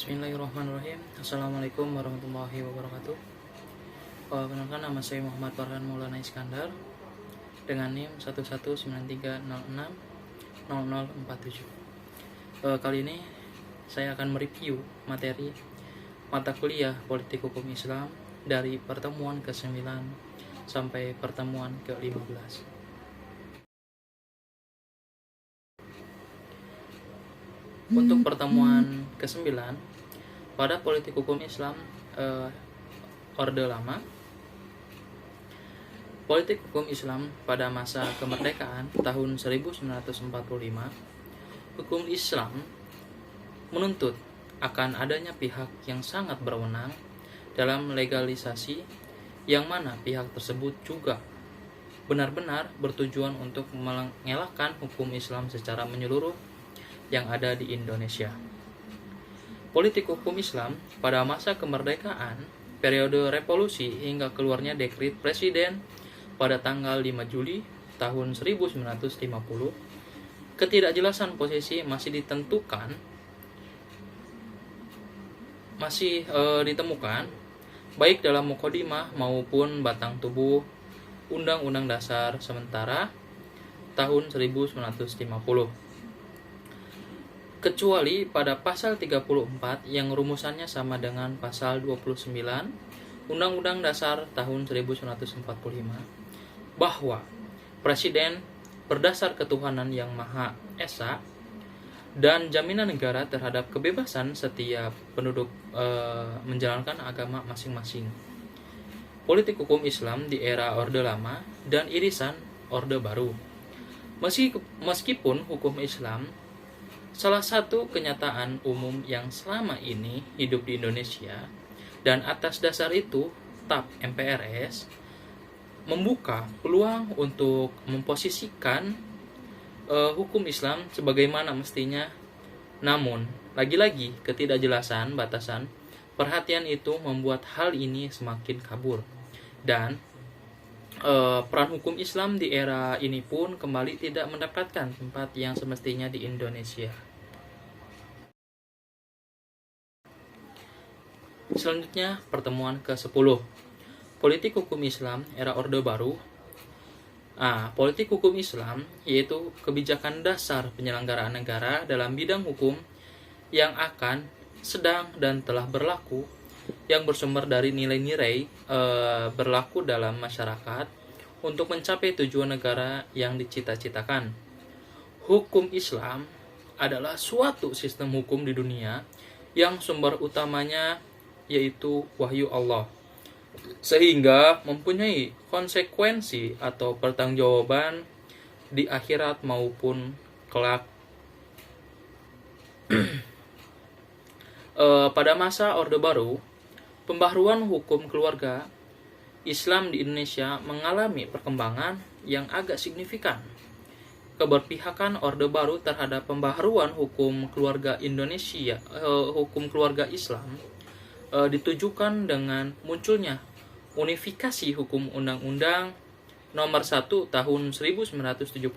Bismillahirrahmanirrahim. Assalamualaikum warahmatullahi wabarakatuh. Perkenalkan, nama saya Muhammad Farhan Maulana Iskandar dengan NIM 1193060047. Kali ini saya akan mereview materi mata kuliah Politik Hukum Islam dari pertemuan ke-9 sampai pertemuan ke-15. Untuk pertemuan ke-9 pada Politik Hukum Islam Orde Lama, politik hukum Islam pada masa kemerdekaan tahun 1945, hukum Islam menuntut akan adanya pihak yang sangat berwenang dalam legalisasi, yang mana pihak tersebut juga benar-benar bertujuan untuk mengelakkan hukum Islam secara menyeluruh yang ada di Indonesia. Politik hukum Islam pada masa kemerdekaan, periode revolusi hingga keluarnya dekret presiden pada tanggal 5 Juli tahun 1950, ketidakjelasan posisi masih ditemukan baik dalam mukadimah maupun batang tubuh Undang-Undang Dasar sementara tahun 1950. Kecuali pada pasal 34 yang rumusannya sama dengan pasal 29 Undang-Undang Dasar tahun 1945, bahwa Presiden berdasar ketuhanan yang Maha Esa dan jaminan negara terhadap kebebasan setiap penduduk menjalankan agama masing-masing. Politik hukum Islam di era Orde Lama dan irisan Orde Baru. Meskipun hukum Islam salah satu kenyataan umum yang selama ini hidup di Indonesia, dan atas dasar itu TAP MPRS membuka peluang untuk memposisikan hukum Islam sebagaimana mestinya. Namun, lagi-lagi ketidakjelasan batasan perhatian itu membuat hal ini semakin kabur, dan peran hukum Islam di era ini pun kembali tidak mendapatkan tempat yang semestinya di Indonesia. Selanjutnya, pertemuan ke-10, Politik Hukum Islam era Orde Baru. Politik hukum Islam yaitu kebijakan dasar penyelenggaraan negara dalam bidang hukum yang akan, sedang, dan telah berlaku, yang bersumber dari nilai-nilai berlaku dalam masyarakat untuk mencapai tujuan negara yang dicita-citakan. Hukum Islam adalah suatu sistem hukum di dunia yang sumber utamanya yaitu wahyu Allah, sehingga mempunyai konsekuensi atau pertanggungjawaban di akhirat maupun kelak. Pada masa Orde Baru, pembaharuan hukum keluarga Islam di Indonesia mengalami perkembangan yang agak signifikan. Keberpihakan Orde Baru terhadap pembaharuan hukum keluarga Indonesia, hukum keluarga Islam, ditujukan dengan munculnya unifikasi hukum Undang-Undang Nomor 1 Tahun 1974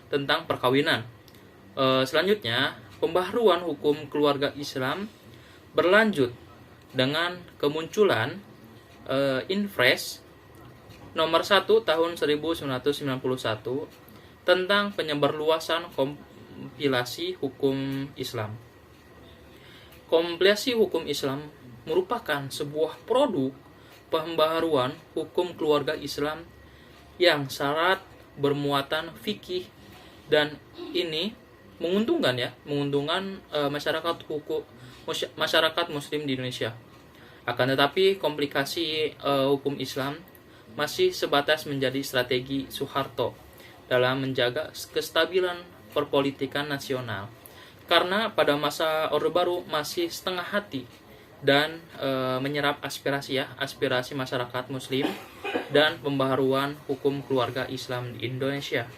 tentang perkawinan. Selanjutnya, pembaharuan hukum keluarga Islam berlanjut dengan kemunculan Infres Nomor 1 Tahun 1991 tentang penyebarluasan kompilasi hukum Islam. Kompilasi hukum Islam merupakan sebuah produk pembaharuan hukum keluarga Islam yang syarat bermuatan fikih, dan ini menguntungkan masyarakat Muslim di Indonesia. Akan tetapi komplikasi hukum Islam masih sebatas menjadi strategi Soeharto dalam menjaga kestabilan perpolitikan nasional, karena pada masa Orde Baru masih setengah hati dan menyerap aspirasi masyarakat Muslim dan pembaharuan hukum keluarga Islam di Indonesia.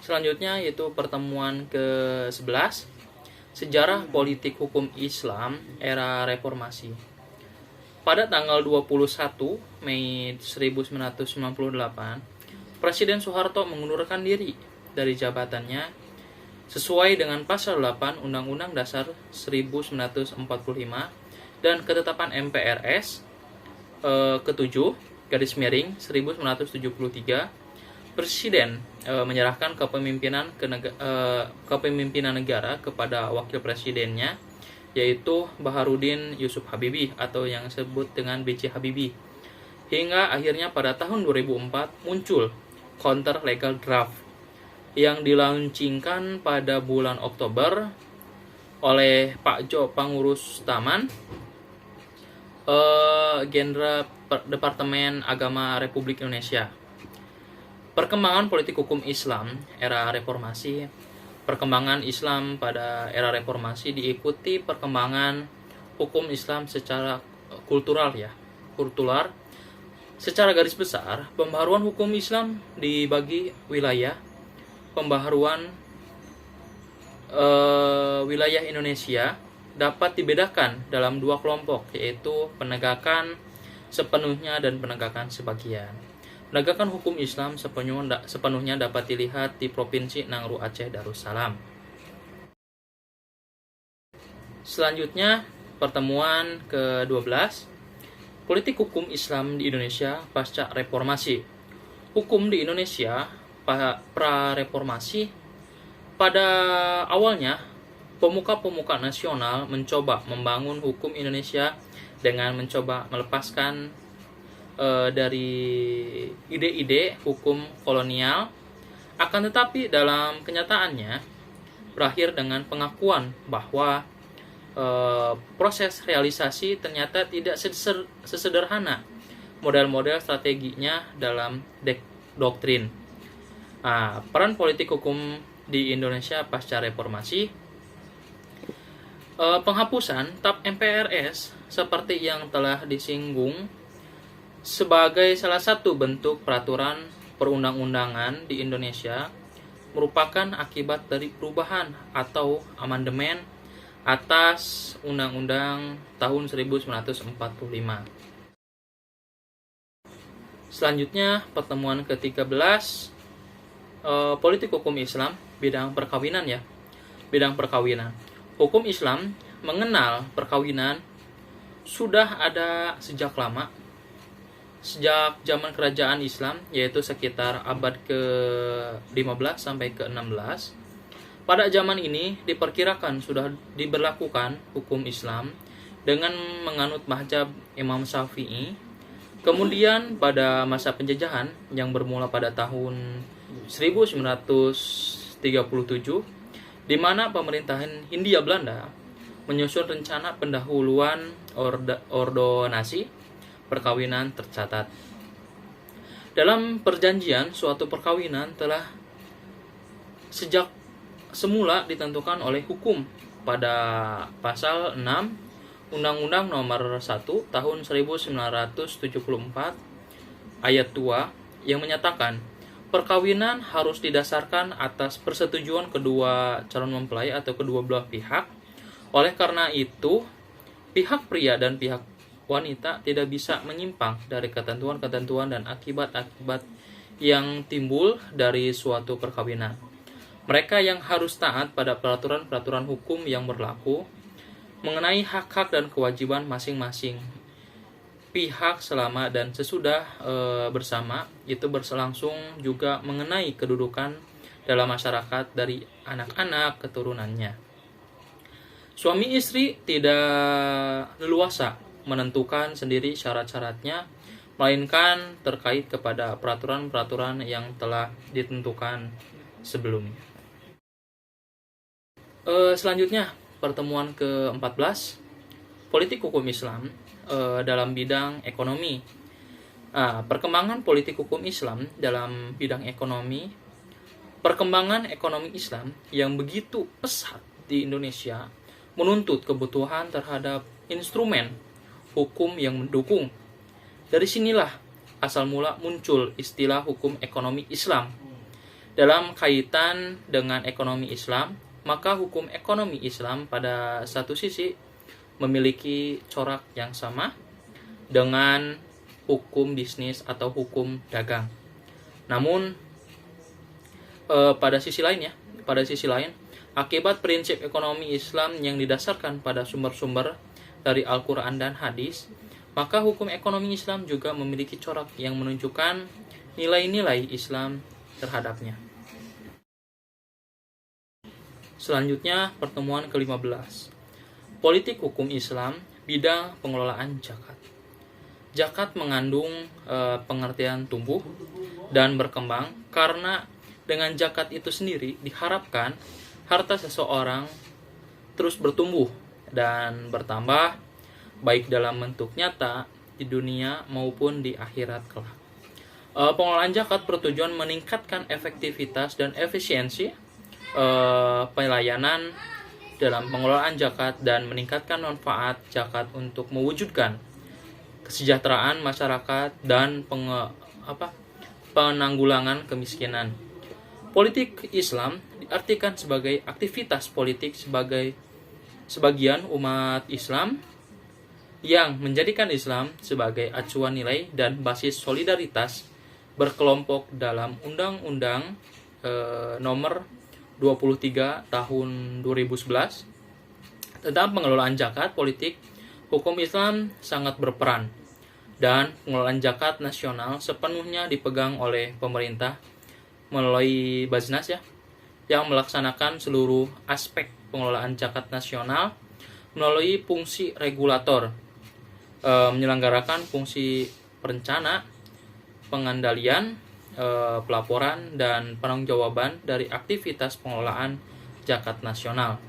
Selanjutnya yaitu pertemuan ke-11, Sejarah Politik Hukum Islam era Reformasi. Pada tanggal 21 Mei 1998, Presiden Soeharto mengundurkan diri dari jabatannya sesuai dengan pasal 8 Undang-Undang Dasar 1945 dan ketetapan MPRS ke-7 garis miring 1973. Presiden menyerahkan kepemimpinan negara kepada wakil presidennya, yaitu Baharudin Yusuf Habibie atau yang disebut dengan B.J. Habibie. Hingga akhirnya pada tahun 2004 muncul Counter Legal Draft yang dilaunchingkan pada bulan Oktober oleh Pak Jo Pangurus Taman, Jenderal Departemen Agama Republik Indonesia. Perkembangan politik hukum Islam era reformasi. Perkembangan Islam pada era reformasi diikuti perkembangan hukum Islam secara kultural. Secara garis besar, pembaharuan hukum Islam dibagi wilayah. Pembaharuan wilayah Indonesia dapat dibedakan dalam dua kelompok, yaitu penegakan sepenuhnya dan penegakan sebagian. Penegakan hukum Islam sepenuhnya dapat dilihat di Provinsi Nangro Aceh Darussalam. Selanjutnya, pertemuan ke-12, politik hukum Islam di Indonesia pasca reformasi. Hukum di Indonesia pra-reformasi. Pada awalnya, pemuka-pemuka nasional mencoba membangun hukum Indonesia dengan mencoba melepaskan dari ide-ide hukum kolonial, akan tetapi dalam kenyataannya berakhir dengan pengakuan bahwa proses realisasi ternyata tidak sesederhana model-model strateginya dalam doktrin. Peran politik hukum di Indonesia pasca reformasi. Penghapusan TAP MPRS seperti yang telah disinggung sebagai salah satu bentuk peraturan perundang-undangan di Indonesia merupakan akibat dari perubahan atau amandemen atas Undang-Undang tahun 1945. Selanjutnya, pertemuan ke-13, politik hukum Islam bidang perkawinan Bidang perkawinan. Hukum Islam mengenal perkawinan sudah ada sejak lama, sejak zaman kerajaan Islam, yaitu sekitar abad ke-15 sampai ke-16. Pada zaman ini diperkirakan sudah diberlakukan hukum Islam dengan menganut mazhab Imam Syafi'i. Kemudian pada masa penjajahan yang bermula pada tahun 1937, di mana pemerintahan Hindia Belanda menyusun rencana pendahuluan ordonasi perkawinan tercatat. Dalam perjanjian, suatu perkawinan telah sejak semula ditentukan oleh hukum pada pasal 6 Undang-Undang Nomor 1 Tahun 1974 ayat 2 yang menyatakan perkawinan harus didasarkan atas persetujuan kedua calon mempelai atau kedua belah pihak. Oleh karena itu, pihak pria dan pihak wanita tidak bisa menyimpang dari ketentuan-ketentuan dan akibat-akibat yang timbul dari suatu perkawinan. Mereka yang harus taat pada peraturan-peraturan hukum yang berlaku mengenai hak-hak dan kewajiban masing-masing pihak selama dan sesudah bersama itu berlangsung juga mengenai kedudukan dalam masyarakat dari anak-anak keturunannya. Suami istri tidak leluasa menentukan sendiri syarat-syaratnya, melainkan terkait kepada peraturan-peraturan yang telah ditentukan sebelumnya. Selanjutnya, pertemuan ke-14, politik hukum Islam dalam bidang ekonomi. Perkembangan politik hukum Islam dalam bidang ekonomi. Perkembangan ekonomi Islam yang begitu pesat di Indonesia menuntut kebutuhan terhadap instrumen hukum yang mendukung. Dari sinilah asal mula muncul istilah hukum ekonomi Islam. Dalam kaitan dengan ekonomi Islam, maka hukum ekonomi Islam pada satu sisi memiliki corak yang sama dengan hukum bisnis atau hukum dagang. Namun pada sisi lain Akibat prinsip ekonomi Islam yang didasarkan pada sumber-sumber dari Al-Quran dan hadis, maka hukum ekonomi Islam juga memiliki corak yang menunjukkan nilai-nilai Islam terhadapnya. Selanjutnya, pertemuan ke-15. Politik hukum Islam, bidang pengelolaan zakat. Zakat mengandung pengertian tumbuh dan berkembang karena dengan zakat itu sendiri diharapkan harta seseorang terus bertumbuh dan bertambah baik dalam bentuk nyata di dunia maupun di akhirat kelak. Pengelolaan zakat bertujuan meningkatkan efektivitas dan efisiensi pelayanan dalam pengelolaan zakat dan meningkatkan manfaat zakat untuk mewujudkan kesejahteraan masyarakat dan penanggulangan kemiskinan. Politik Islam diartikan sebagai aktivitas politik sebagian umat Islam yang menjadikan Islam sebagai acuan nilai dan basis solidaritas berkelompok dalam Undang-Undang nomor 23 tahun 2011 tentang pengelolaan zakat politik. Hukum Islam sangat berperan dan pengelolaan zakat nasional sepenuhnya dipegang oleh pemerintah melalui Baznas yang melaksanakan seluruh aspek pengelolaan zakat nasional melalui fungsi regulator, menyelenggarakan fungsi perencana, pengandalian, pelaporan dan penanggung-jawaban dari aktivitas pengelolaan zakat nasional,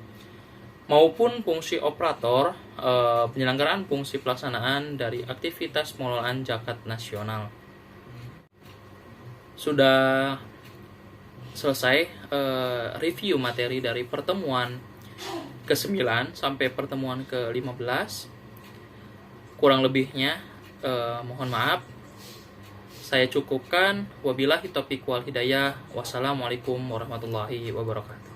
maupun fungsi operator, penyelenggaraan fungsi pelaksanaan dari aktivitas pengelolaan zakat nasional. Sudah selesai review materi dari pertemuan ke-9 sampai pertemuan ke-15. Kurang lebihnya mohon maaf. Saya cukupkan. Wabillahi taufiq wal hidayah. Wassalamualaikum warahmatullahi wabarakatuh.